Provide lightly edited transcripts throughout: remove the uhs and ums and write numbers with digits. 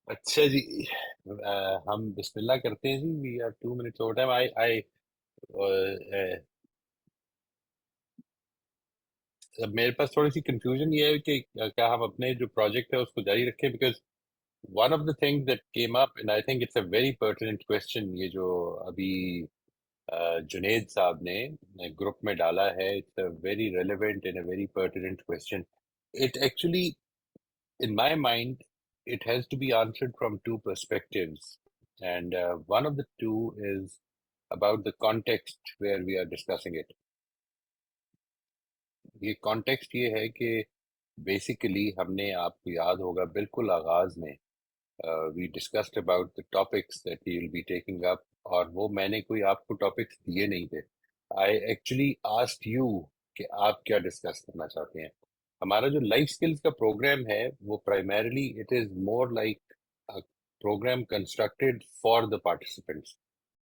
अच्छा जी। हम बिस्मिल्लाह करते हैं जी। We are 2 minutes over time. I I अब मेरे पास थोड़ी सी कंफ्यूजन ये है कि क्या हम अपने जो प्रोजेक्ट है उसको जारी रखें, because one of the things that came up and I think it's a very pertinent question, ये जो अभी जुनेद साहब ने ग्रुप में डाला है, it's a very relevant and a very pertinent question. It actually, in my mind, it has to be answered from two perspectives. And one of the two is about the context where we are discussing it. ये context ये है कि basically हमने, आपको याद होगा, बिल्कुल आगाज में we discussed about the topics that we will be taking up, और वो मैंने कोई आपको टॉपिक्स दिए नहीं थे. I actually asked you कि आप क्या डिस्कस करना चाहते हैं. हमारा जो लाइफ स्किल्स का प्रोग्राम है वो primarily it is more like a program constructed for the participants.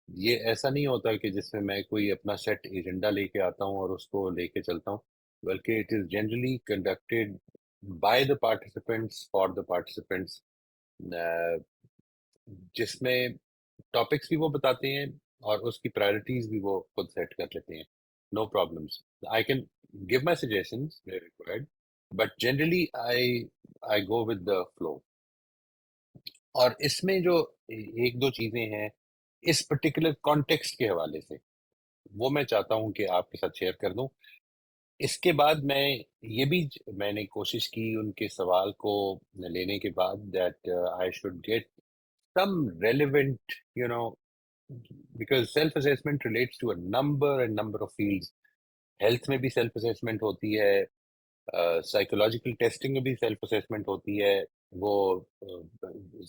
ये ऐसा नहीं होता कि जिसमें मैं कोई अपना सेट एजेंडा लेके आता हूँ और उसको लेके चलता हूँ, बल्कि it is generally conducted by the participants for the participants, जिसमें टॉपिक्स भी वो बताते हैं और उसकी प्रायोरिटीज भी वो खुद सेट कर लेते हैं. No problems. I can give my suggestions where required, but generally I I go with the flow. और इसमें जो एक दो चीजें हैं इस पर्टिकुलर कॉन्टेक्स्ट के हवाले से, वो मैं चाहता हूं कि आपके साथ शेयर कर दूं. इसके बाद मैं ये भी मैंने कोशिश की उनके सवाल को लेने के बाद that I should get some relevant, you know, because self assessment relates to a number of fields. Health में भी सेल्फ असेसमेंट होती है, साइकोलॉजिकल टेस्टिंग में भी सेल्फ असेसमेंट होती है, वो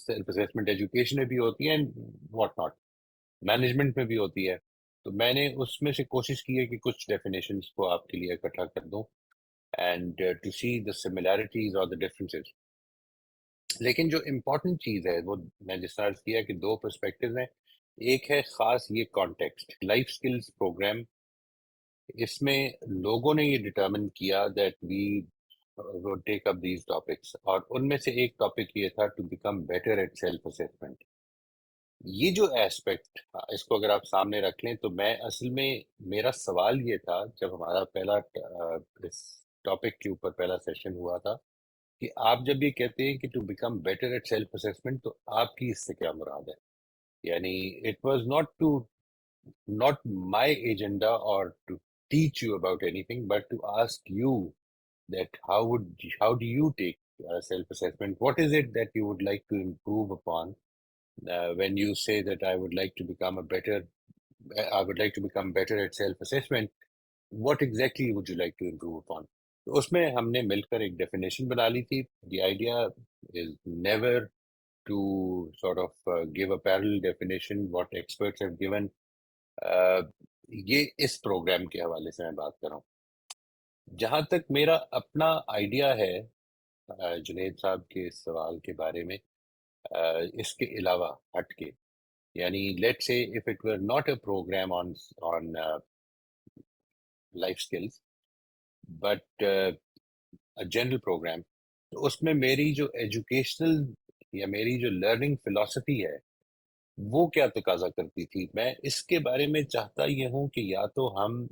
सेल्फ असेसमेंट एजुकेशन में भी होती है, एंड व्हाट नॉट, मैनेजमेंट में भी होती है. तो मैंने उसमें से कोशिश की है कि कुछ डेफिनेशंस को आपके लिए इकट्ठा कर दूं and to see the similarities और द डिफरेंसेस. लेकिन जो इम्पोर्टेंट चीज़ है वो मैं जिस तरह से किया कि दो पर्सपेक्टिव हैं. एक है ख़ास ये कॉन्टेक्स्ट लाइफ स्किल्स प्रोग्राम. इसमें लोगों ने ये डिटरमिन किया दैट वी वो टेक अप दीज टॉपिक्स, और उनमें से एक टॉपिक ये था to become better at self assessment. ये जो एस्पेक्ट, इसको अगर आप सामने रख लें, तो मैं असल में मेरा सवाल ये था जब हमारा पहला इस टॉपिक के ऊपर पहला सेशन हुआ था कि आप जब ये कहते हैं कि to become better at self assessment, तो आपकी इससे क्या मुराद है. यानी it was not my agenda और to teach you about anything, but to ask you that how do you take self assessment, what is it that you would like to improve upon, when you say that I would like to become better at self assessment, what exactly would you like to improve upon. तो उसमें हमने मिलकर एक definition बना ली थी. The idea is never to sort of give a parallel definition what experts have given. Uh, ये इस programme के हवाले से मैं बात कर रहा हूँ. जहाँ तक मेरा अपना आइडिया है जुनेद साहब के इस सवाल के बारे में, इसके अलावा हट के, यानी let's say if it were not a program on life skills but a general program, तो उसमें मेरी जो एजुकेशनल या मेरी जो लर्निंग फिलॉसफी है वो क्या तकाजा करती थी. मैं इसके बारे में चाहता ये हूँ कि या तो हम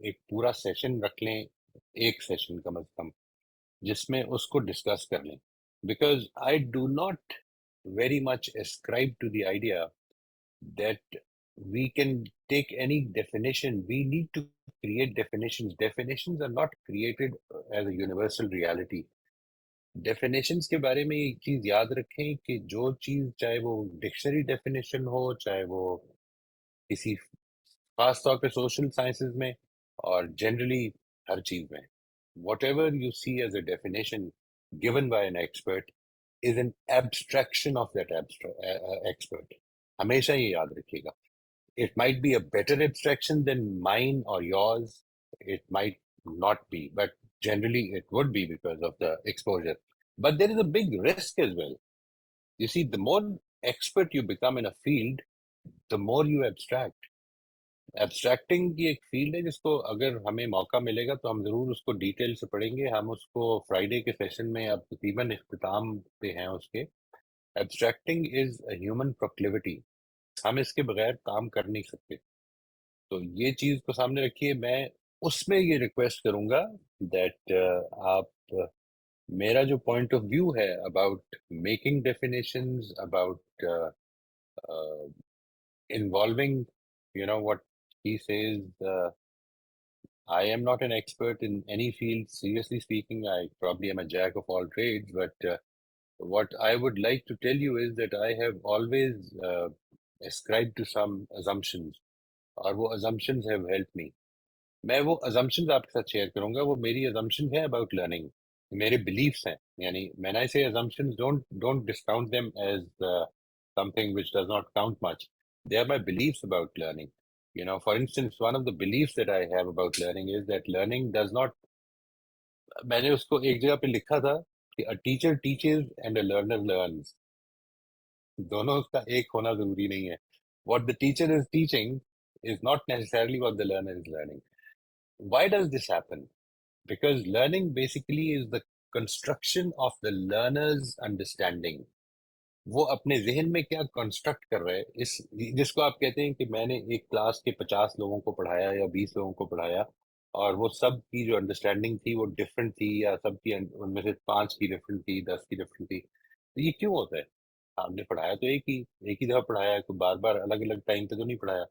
एक पूरा सेशन रख लें, एक सेशन कम अज कम, जिसमें उसको डिस्कस कर लें, because I do not very much ascribe to the idea that we can take any definition. We need to create definitions. Definitions are not created as a universal reality. Definitions के बारे में एक चीज याद रखें कि जो चीज, चाहे वो डिक्शनरी डेफिनेशन हो, चाहे वो किसी खास तौर पे सोशल साइंसेज में, और जनरली हर चीज में, whatever you see as a definition given by an expert is an abstraction of that expert. हमेशा ये याद रखिएगा. It might be a better abstraction than mine or yours. It might not be, but generally it would be because of the exposure. But there is a big risk as well. You see, the more expert you become in a field, the more you abstract. एब्स्ट्रैक्टिंग की एक field है जिसको अगर हमें मौका मिलेगा तो हम ज़रूर उसको डिटेल से पढ़ेंगे. हम उसको फ्राइडे के सेशन में अब तकरीबन इख्तिताम पे हैं उसके, Abstracting is a human proclivity. हम इसके बगैर काम कर नहीं सकते. तो ये चीज को सामने रखिए. मैं उसमें ये रिक्वेस्ट करूंगा दैट आप मेरा जो पॉइंट ऑफ व्यू है about making definitions, about involving, what he says. I am not an expert in any field. Seriously speaking, I probably am a jack of all trades. But what I would like to tell you is that I have always ascribed to some assumptions, और वो assumptions have helped me. मैं वो assumptions आपके साथ share करूंगा. वो मेरी assumptions है about learning. मेरे beliefs हैं. यानी when I say assumptions, don't discount them as something which does not count much. They are my beliefs about learning. For instance, one of the beliefs that I have about learning is that learning does not. मैंने उसको एक जगह पे लिखा था कि a teacher teaches and a learner learns. दोनों उसका एक होना जरूरी नहीं है. What the teacher is teaching is not necessarily what the learner is learning. Why does this happen? Because learning basically is the construction of the learner's understanding. वो अपने जहन में क्या कंस्ट्रक्ट कर रहे हैं, इस जिसको आप कहते हैं कि मैंने एक क्लास के 50 लोगों को पढ़ाया या 20 लोगों को पढ़ाया, और वो सब की जो अंडरस्टैंडिंग थी वो डिफरेंट थी, या सबकी उनमें से 5 की डिफरेंट थी, 10 की डिफरेंट थी. तो ये क्यों होता है? आपने पढ़ाया तो एक ही दफा पढ़ाया है, तो बार बार अलग अलग टाइम पे तो नहीं पढ़ाया.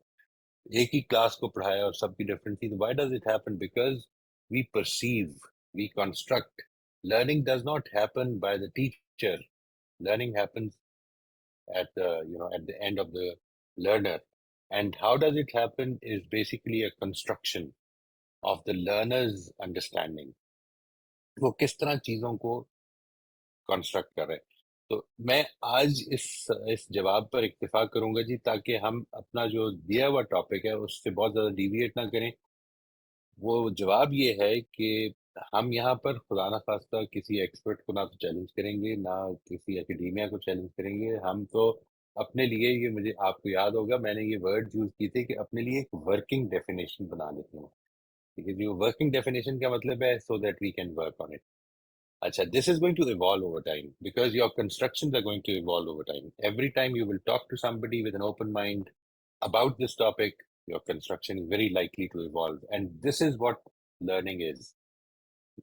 एक ही क्लास को पढ़ाया और सबकी डिफरेंट थी. तो why does it happen? Because we perceive, we construct. Learning does not happen by the teacher. Learning happens at the end of the learner. And how does it happen is basically a construction of the learner's understanding. वो किस तरह चीजों को construct कर रहे हैं. तो मैं आज इस जवाब पर इक्तिफा करूंगा जी, ताकि हम अपना जो दिया हुआ टॉपिक है उससे बहुत ज्यादा डिविएट ना करें. वो जवाब ये है कि हम यहाँ पर खुदा ना खास्ता किसी एक्सपर्ट को ना तो चैलेंज करेंगे, ना किसी एकेडेमिया को चैलेंज करेंगे. हम तो अपने लिए, ये मुझे आपको याद होगा मैंने ये वर्ड यूज की थी कि अपने लिए एक वर्किंग डेफिनेशन बना लेते हैं. ठीक है जी. वो वर्किंग डेफिनेशन का मतलब है so that we can work on it. अच्छा, this is going to evolve over time because your constructions are going to evolve over time. Every time you will talk to somebody with an open mind about this topic, your construction is very likely to evolve. And this is what learning is.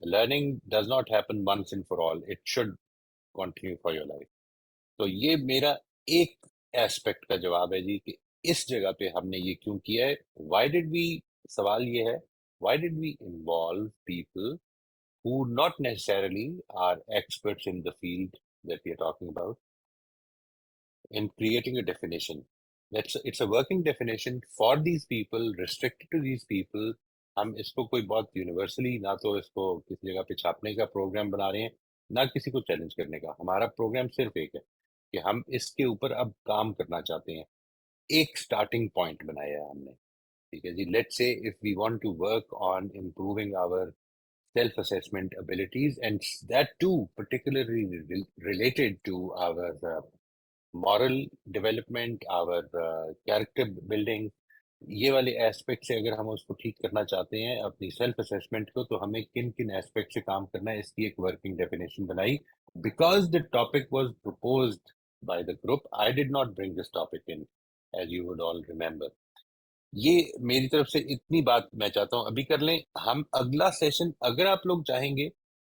Learning does not happen once and for all. It should continue for your life. तो ये मेरा एक aspect का जवाब है जी कि इस जगह पे हमने ये क्यों किया है. Why did we, सवाल ये है, why did we involve people who not necessarily are experts in the field that we are talking about in creating a definition. It's a working definition for these people, restricted to these people. हम इसको कोई बहुत universally, ना तो इसको किसी जगह पे छापने का प्रोग्राम बना रहे हैं, ना किसी को चैलेंज करने का. हमारा प्रोग्राम सिर्फ एक है कि हम इसके ऊपर अब काम करना चाहते हैं. एक स्टार्टिंग पॉइंट बनाया है हमने. ठीक है जी. Let's say if we want to work on improving our self-assessment abilities, and that too particularly related to our moral development, our character building. ये वाले एस्पेक्ट से अगर हम उसको ठीक करना चाहते हैं अपनी सेल्फ असेसमेंट को, तो हमें किन किन एस्पेक्ट से काम करना है इसकी एक वर्किंग डेफिनेशन बनाई. Because the topic was proposed by the group, I did not bring this topic in, as you would all remember. ये मेरी तरफ से इतनी बात मैं चाहता हूँ अभी कर लें. हम अगला सेशन अगर आप लोग चाहेंगे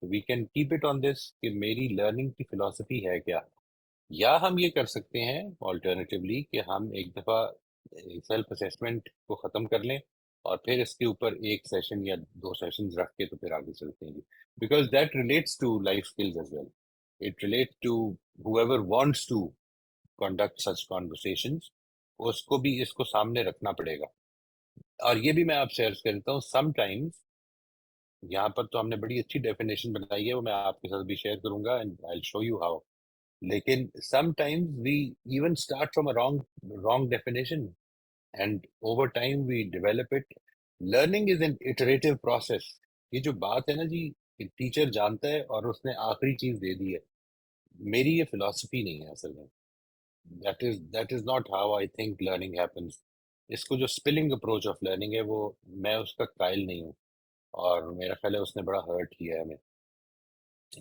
we can keep it on this कि मेरी लर्निंग की फिलॉसफी है क्या. या हम ये कर सकते हैं ऑल्टरनेटिवली कि हम एक दफ़ा सेल्फ असेसमेंट को ख़त्म कर लें और फिर इसके ऊपर एक सेशन या 2 सेशंस रख के तो फिर आगे चलते हैं. Because that relates to life skills as well. It relates to whoever wants to conduct such conversations, उसको भी इसको सामने रखना पड़ेगा. और ये भी मैं आपसे अर्ज करता हूँ, समटाइम्स यहाँ पर तो हमने बड़ी अच्छी डेफिनेशन बनाई है, वो मैं आपके साथ भी शेयर करूंगा and I show you how. लेकिन sometimes we even start from a wrong definition and over time we develop it. Learning is an iterative process. ये जो बात है ना जी, टीचर जानता है और उसने आखिरी चीज दे दी है, मेरी ये फिलॉसफी नहीं है असल में. That is not how I think learning happens. इसको जो स्पिलिंग अप्रोच ऑफ लर्निंग है वो मैं उसका कायल नहीं हूँ, और मेरा ख्याल है उसने बड़ा हर्ट किया है हमें.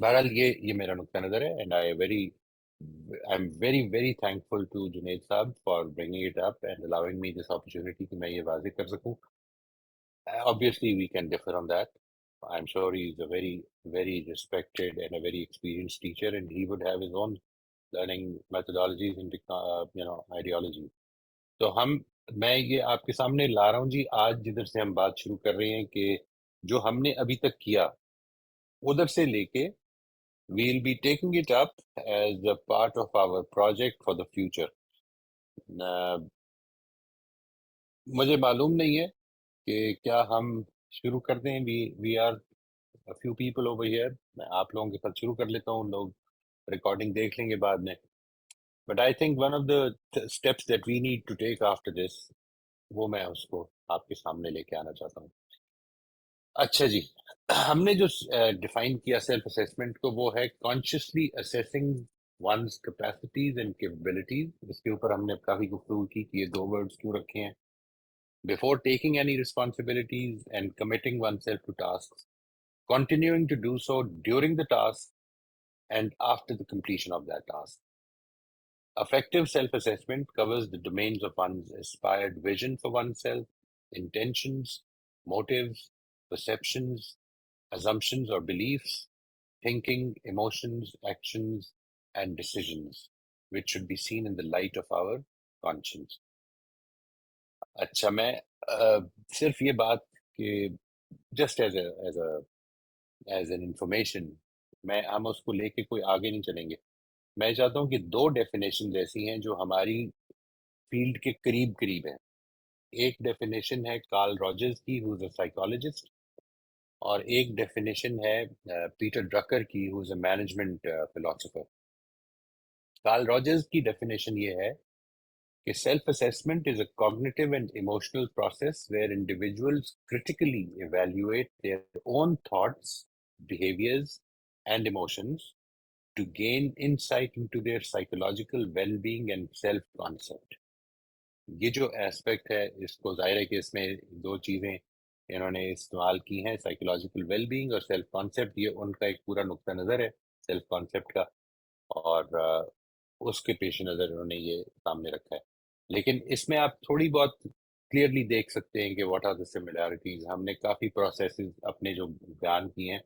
बहरहाल ये मेरा नुक्ता नज़र है and I very I'm very, very thankful to Junaid Saab for bringing it up and allowing me this opportunity कि मैं ये वाज़ेह कर सकूं. Obviously, we can differ on that. I'm sure he's a very, very respected and a very experienced teacher, and he would have his own learning methodologies and ideology. तो मैं ये आपके सामने ला रहा हूँ जी, आज जिधर से हम बात शुरू कर रहे हैं कि जो हमने अभी तक किया उधर से लेके we'll be taking it up as a part of our project for the future. मुझे मालूम नहीं है कि क्या हम शुरू कर दें. We are a few people over here. मैं आप लोगों के साथ शुरू कर लेता हूँ, लोग रिकॉर्डिंग देख लेंगे बाद में. But I think one of the steps that we need to take after this, वो मैं उसको आपके सामने लेके आना चाहता हूँ. अच्छा जी, हमने जो डिफाइन किया सेल्फ असेसमेंट को, वो है consciously assessing one's capacities and capabilities. इसके ऊपर हमने काफी गुफ्तगू की कि ये दो वर्ड्स क्यों रखे हैं. Before taking any responsibilities and committing oneself to tasks, continuing to do so during the task and after the completion of that task. Effective self-assessment covers the domains of one's aspired vision for oneself, intentions, motives, perceptions, assumptions or beliefs, thinking, emotions, actions, and decisions, which should be seen in the light of our conscience. अच्छा, मैं सिर्फ ये बात कि just as an information, हम उसको लेके कोई आगे नहीं चलेंगे. मैं चाहता हूँ कि दो डेफिनेशन ऐसी हैं जो हमारी फील्ड के करीब करीब है. एक डेफिनेशन है कार्ल रॉजर्स की, हु इज अ साइकोलॉजिस्ट, और एक डेफिनेशन है पीटर ड्रकर की, who is a management philosopher. Carl Rogers की डेफिनेशन ये है कि self assessment is a cognitive and emotional process where individuals critically evaluate their own thoughts, behaviours and emotions to gain insight into their psychological well-being and self-concept. ये जो aspect है, इसको जाहिर है कि इसमें दो चीज़ें इन्होंने इस्तेमाल की हैं, साइकोलॉजिकल वेलबींग और सेल्फ कॉन्सेप्ट. ये उनका एक पूरा नुक्ता नज़र है सेल्फ कॉन्सेप्ट का, और उसके पेश नज़र उन्होंने ये सामने रखा है. लेकिन इसमें आप थोड़ी बहुत क्लियरली देख सकते हैं कि व्हाट आर द सिमिलैरिटीज. हमने काफ़ी प्रोसेसेस अपने जो बयान किए हैं,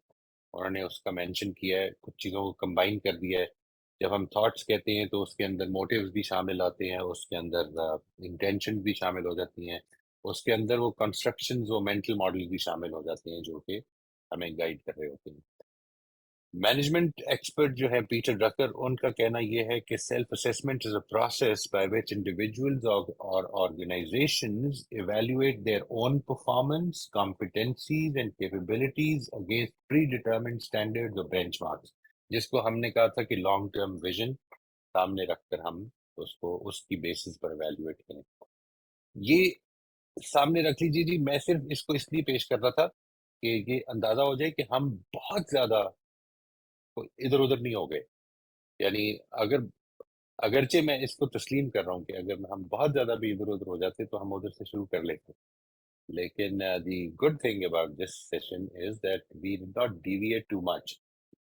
उन्होंने उसका मेंशन किया है, कुछ चीज़ों को कंबाइन कर दिया है. जब हम थॉट्स कहते हैं तो उसके अंदर मोटिव्स भी शामिल आते हैं, उसके अंदर इंटेंशन भी शामिल हो जाती हैं, उसके अंदर वो कंस्ट्रक्शंस, वो मेंटल मॉडल भी शामिल हो जाते हैं जो कि हमें गाइड कर रहे होते हैं. मैनेजमेंट एक्सपर्ट जो है पीटर ड्रकर, उनका कहना यह है कि self assessment is a process by which individuals और organizations evaluate their own performance, competencies and capabilities against predetermined standards और बेंचमार्क्स. जिसको हमने कहा था कि लॉन्ग टर्म विजन सामने रखकर हम उसको उसकी बेसिस पर इवैल्यूएट करें. ये सामने रख लीजिए जी. मैं सिर्फ इसको इसलिए पेश कर रहा था कि ये अंदाजा हो जाए कि हम बहुत ज्यादा इधर उधर नहीं हो गए. यानी अगरचे मैं इसको तस्लीम कर रहा हूँ कि अगर हम बहुत ज्यादा भी इधर उधर हो जाते तो हम उधर से शुरू कर लेते. लेकिन the good thing about this session is that we did not deviate too much.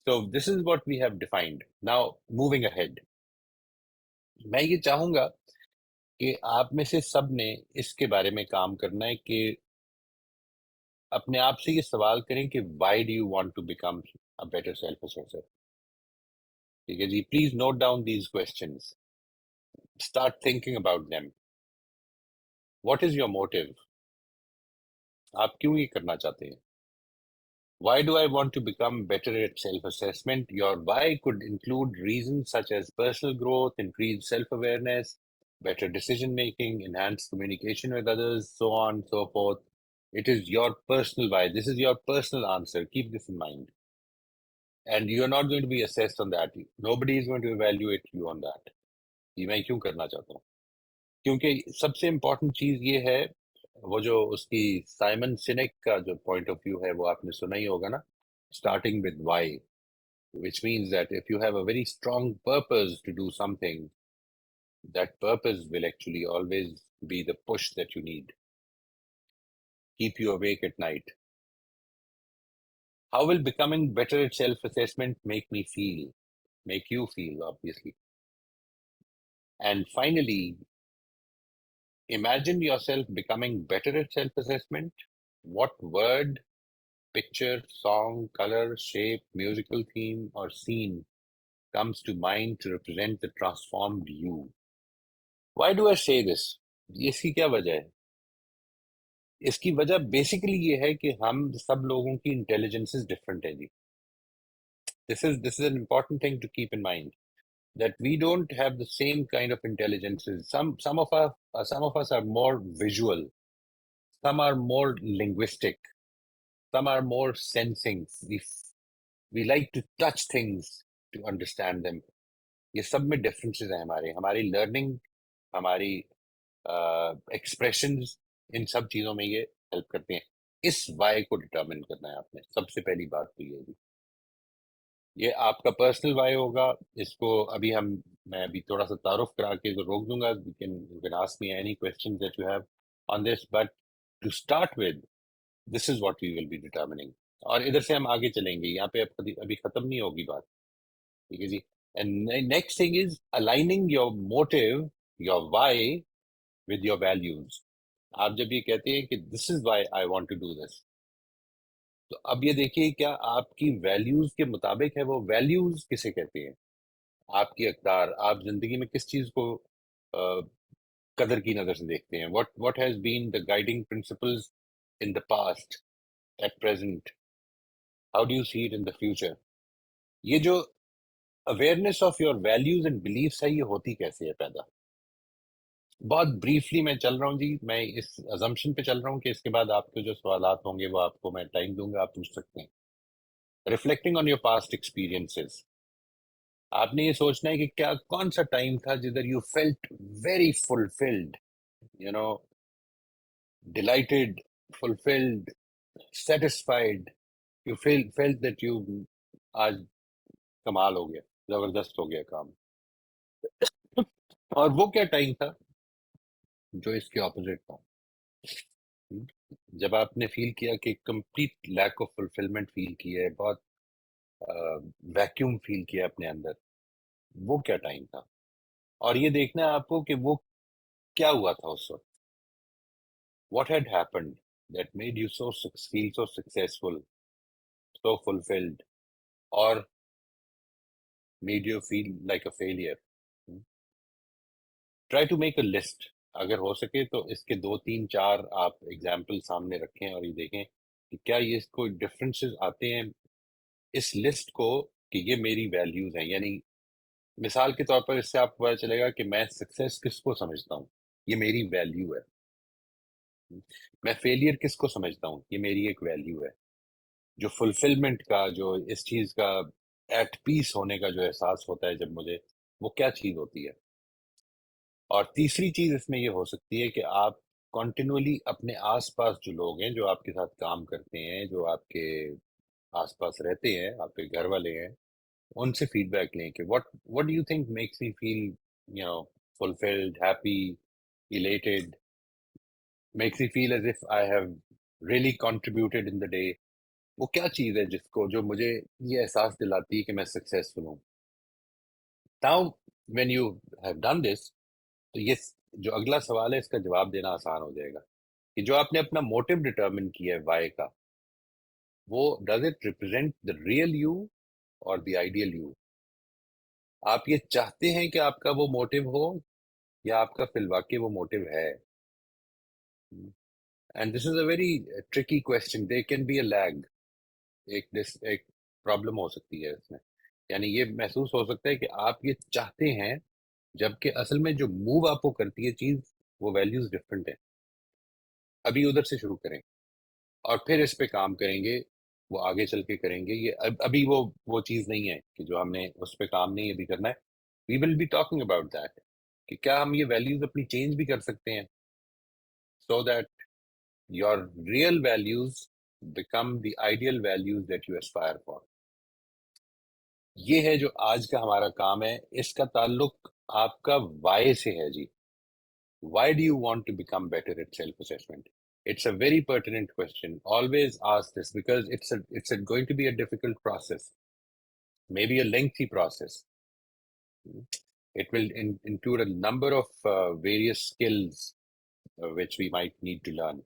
So this is what we have defined. Now moving ahead, मैं ये चाहूंगा कि आप में से सब ने इसके बारे में काम करना है कि अपने आप से ये सवाल करें कि why do you want to become a better self assessor. ठीक है जी, please note down these questions. Start thinking about them. What is your motive? आप क्यों ये करना चाहते हैं? Why do I want to become better at self-assessment? Your why could include reasons such as personal growth, increased self-awareness, better decision-making, enhanced communication with others, so on, so forth. It is your personal why. This is your personal answer. Keep this in mind. And you are not going to be assessed on that. Nobody is going to evaluate you on that. कि मैं क्यों करना चाहता हूँ. क्योंकि सबसे important चीज ये है, वो जो उसकी साइमन सिनेक का जो पॉइंट ऑफ व्यू है वो आपने सुना ही होगा ना, starting with why, which means that if you have a very strong purpose to do something, that purpose will actually always be the push that you need, keep you awake at night. How will becoming better at self-assessment make you feel, obviously? And finally, imagine yourself becoming better at self-assessment. What word, picture, song, color, shape, musical theme, or scene comes to mind to represent the transformed you? Why do I say this? इसकी क्या वजह है? इसकी वजह basically ये है कि हम सब लोगों की इंटेलिजेंसेस डिफरेंट है जी. This is an important thing to keep in mind, that we don't have the same kind of intelligences. Some of us are more visual, some are more linguistic, some are more sensing. We like to touch things to understand them. ये सब में differences हैं हमारे. हमारी learning, हमारी expressions, इन सब चीजों में ये हेल्प करते हैं. इस वाई को डिटरमिन करना है आपने. सबसे पहली बात तो ये है. ये आपका पर्सनल वाई होगा. इसको अभी मैं अभी थोड़ा सा तारुफ करा के तो रोक दूंगा. You can ask me any question that you have on this, but to start with, this is what we will be determining. और इधर से हम आगे चलेंगे. यहाँ पे अभी खत्म नहीं होगी बात. ठीक है जी. And next thing is aligning your motive, your why with your values. आप जब ये कहते हैं कि this is why I want to do this, तो अब ये देखिए क्या आपकी वैल्यूज के मुताबिक है. वो वैल्यूज किसे कहते हैं? आपकी अक़दार. आप जिंदगी में किस चीज को कदर की नजर से देखते हैं? what has been the guiding principles in the past, at present, how do you see it in the future? ये जो awareness of your values and beliefs है, ये होती कैसे है पैदा? बहुत ब्रीफली मैं चल रहा हूँ जी. मैं इस अजम्पशन पे चल रहा हूँ कि इसके बाद आपके जो सवालात होंगे वो आपको मैं टाइम दूंगा, आप पूछ सकते हैं. Reflecting on your past experiences, आपने ये सोचना है कि क्या कौन सा टाइम था जिधर you felt very fulfilled, you know, dilated, fulfilled, satisfied. You felt that you आज कमाल हो गया, जबरदस्त हो गया काम. और वो क्या टाइम था जो इसके ऑपोजिट था? जब आपने फील किया कि complete lack of fulfilment feel किया है, बहुत वैक्यूम फील किया अपने अंदर, वो क्या टाइम था? और ये देखना है आपको कि वो क्या हुआ था उस वक्त. What had happened that made you so feel so successful, so fulfilled, और made you feel like a failure. Try to make a list. अगर हो सके तो इसके 2 3 4 आप एग्जाम्पल सामने रखें और ये देखें कि क्या ये इसको डिफरेंसेस आते हैं इस लिस्ट को, कि ये मेरी वैल्यूज हैं. यानी मिसाल के तौर पर इससे आपको पता चलेगा कि मैं सक्सेस किसको समझता हूँ, ये मेरी वैल्यू है. मैं फेलियर किसको समझता हूँ, ये मेरी एक वैल्यू है. जो फुलफिलमेंट का, जो इस चीज का एट पीस होने का जो एहसास होता है जब मुझे, वो क्या चीज होती है. और तीसरी चीज इसमें ये हो सकती है कि आप कॉन्टिन्यूअली अपने आसपास जो लोग हैं, जो आपके साथ काम करते हैं, जो आपके आसपास रहते हैं, आपके घर वाले हैं, उनसे फीडबैक लें कि what do you think makes me feel, you know, fulfilled, happy, elated, makes me feel as if I have really contributed in the day. वो क्या चीज है जिसको, जो मुझे ये एहसास दिलाती है कि मैं सक्सेसफुल हूँ. Now when you have done this, तो ये जो अगला सवाल है इसका जवाब देना आसान हो जाएगा कि जो आपने अपना मोटिव डिटरमिन किया है वाई का, वो does it represent the real you और द आइडियल यू? आप ये चाहते हैं कि आपका वो मोटिव हो, या आपका फिलवाके वो मोटिव है? And this is a very tricky question. There can be a lag. एक प्रॉब्लम हो सकती है इसमें. यानी ये महसूस हो सकता है कि आप ये चाहते हैं, जबकि असल में जो मूव आपको करती है चीज, वो वैल्यूज डिफरेंट है. अभी उधर से शुरू करें और फिर इस पे काम करेंगे. वो आगे चल के करेंगे. ये अभी वो चीज नहीं है कि जो हमने उस पे काम नहीं अभी करना है. We will be talking about that, कि क्या हम ये वैल्यूज अपनी चेंज भी कर सकते हैं, so that your real values become the ideal values that you Aspire for. ये है जो आज का हमारा काम है. इसका ताल्लुक आपका वाई से है जी. Why do you want to become better at self-assessment? It's a very pertinent question. Always ask this, because it's going to be a difficult process, maybe a lengthy process. It will include a number of various skills which we might need to learn.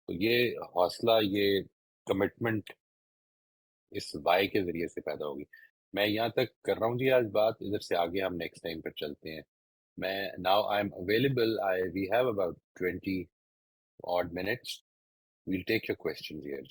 تو یہ حوصلہ، یہ commitment اس Y کے ذریعے سے پیدا ہوگی. میں یہاں تک کر رہا ہوں جی آج بات، ادھر سے آگے ہم نیکسٹ ٹائم پر چلتے ہیں. میں now I am available, we have about 20 odd minutes. We'll take your questions here.